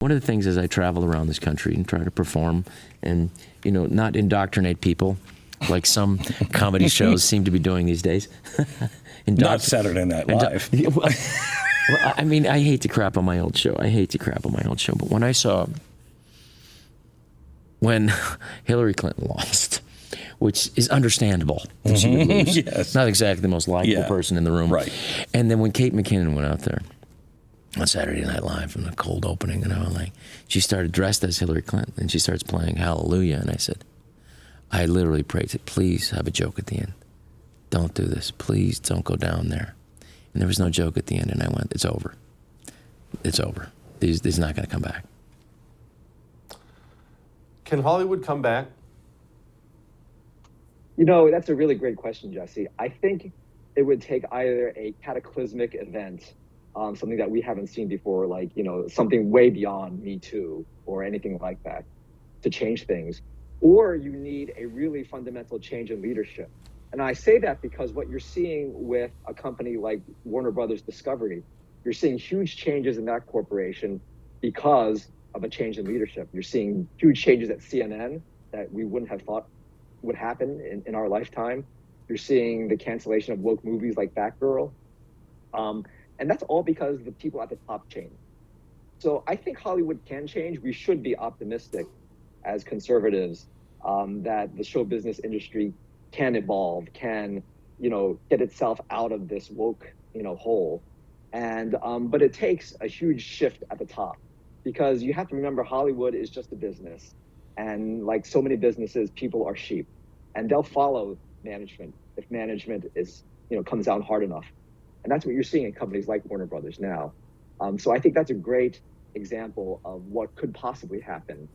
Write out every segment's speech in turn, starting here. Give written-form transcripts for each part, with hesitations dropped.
One of the things as I travel around this country and try to perform and, not indoctrinate people like some comedy shows seem to be doing these days. Not Saturday Night Live. Well, I mean, I hate to crap on my old show. But when I saw when Hillary Clinton lost, which is understandable that she would lose. Yes. Not exactly the most likable person in the room. Right. And then when Kate McKinnon went out there on Saturday Night Live from the cold opening, she started dressed as Hillary Clinton, and she starts playing Hallelujah, and I said, I literally prayed, please have a joke at the end. Don't do this. Please don't go down there. And there was no joke at the end, and I went, it's over. It's over. These not going to come back. Can Hollywood come back? That's a really great question, Jesse. I think it would take either a cataclysmic event, something that we haven't seen before, like, something way beyond Me Too or anything like that, to change things. Or you need a really fundamental change in leadership. And I say that because what you're seeing with a company like Warner Brothers Discovery, you're seeing huge changes in that corporation because of a change in leadership. You're seeing huge changes at CNN that we wouldn't have thought would happen in our lifetime. You're seeing the cancellation of woke movies like Batgirl. And that's all because the people at the top change. So I think Hollywood can change. We should be optimistic as conservatives that the show business industry can evolve, can, get itself out of this woke, hole. And, but it takes a huge shift at the top, because you have to remember Hollywood is just a business. And like so many businesses, people are sheep, and they'll follow management if management is, comes down hard enough. And that's what you're seeing in companies like Warner Brothers now. So I think that's a great example of what could possibly happen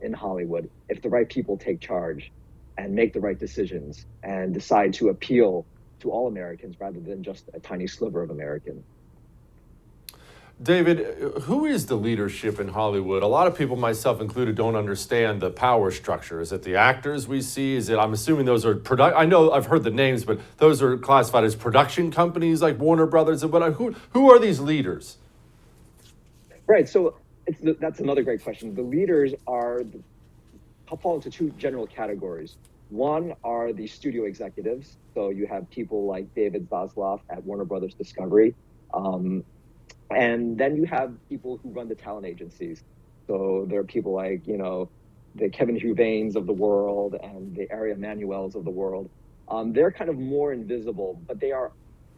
in Hollywood if the right people take charge and make the right decisions and decide to appeal to all Americans rather than just a tiny sliver of American. David, who is the leadership in Hollywood? A lot of people, myself included, don't understand the power structure. Is it the actors we see? I'm assuming those are I know I've heard the names, but those are classified as production companies like Warner Brothers. And who are these leaders? Right. So that's another great question. The leaders fall into two general categories. One are the studio executives. So you have people like David Zaslav at Warner Brothers Discovery. And then you have people who run the talent agencies. So there are people like, the Kevin Huvains of the world and the Ari Emanuels of the world. They're kind of more invisible, but they are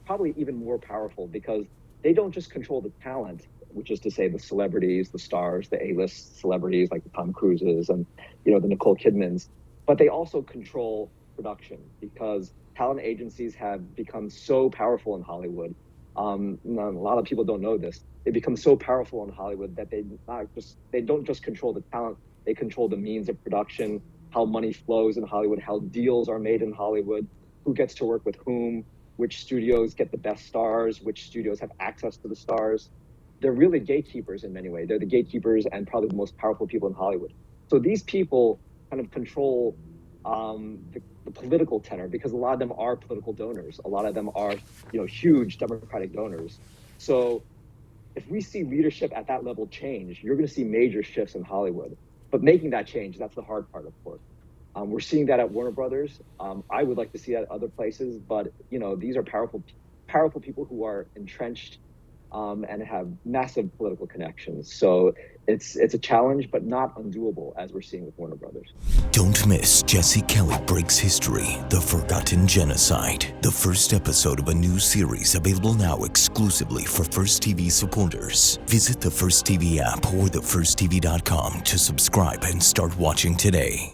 probably even more powerful because they don't just control the talent, which is to say the celebrities, the stars, the A-list celebrities like the Tom Cruises and, the Nicole Kidmans, but they also control production because talent agencies have become so powerful in Hollywood. A lot of people don't know this. They become so powerful in Hollywood that they don't just control the talent, they control the means of production, how money flows in Hollywood, how deals are made in Hollywood, who gets to work with whom, which studios get the best stars, which studios have access to the stars. They're really gatekeepers in many ways. They're the gatekeepers and probably the most powerful people in Hollywood. So these people kind of control the political tenor because a lot of them are political donors. A lot of them are, huge Democratic donors. So if we see leadership at that level change, you're going to see major shifts in Hollywood. But making that change, that's the hard part, of course. We're seeing that at Warner Brothers. I would like to see that at other places, but these are powerful people who are entrenched and have massive political connections. So it's a challenge, but not undoable, as we're seeing with Warner Brothers. Don't miss Jesse Kelly Breaks History, The Forgotten Genocide, the first episode of a new series available now exclusively for First TV supporters. Visit the First TV app or thefirsttv.com to subscribe and start watching today.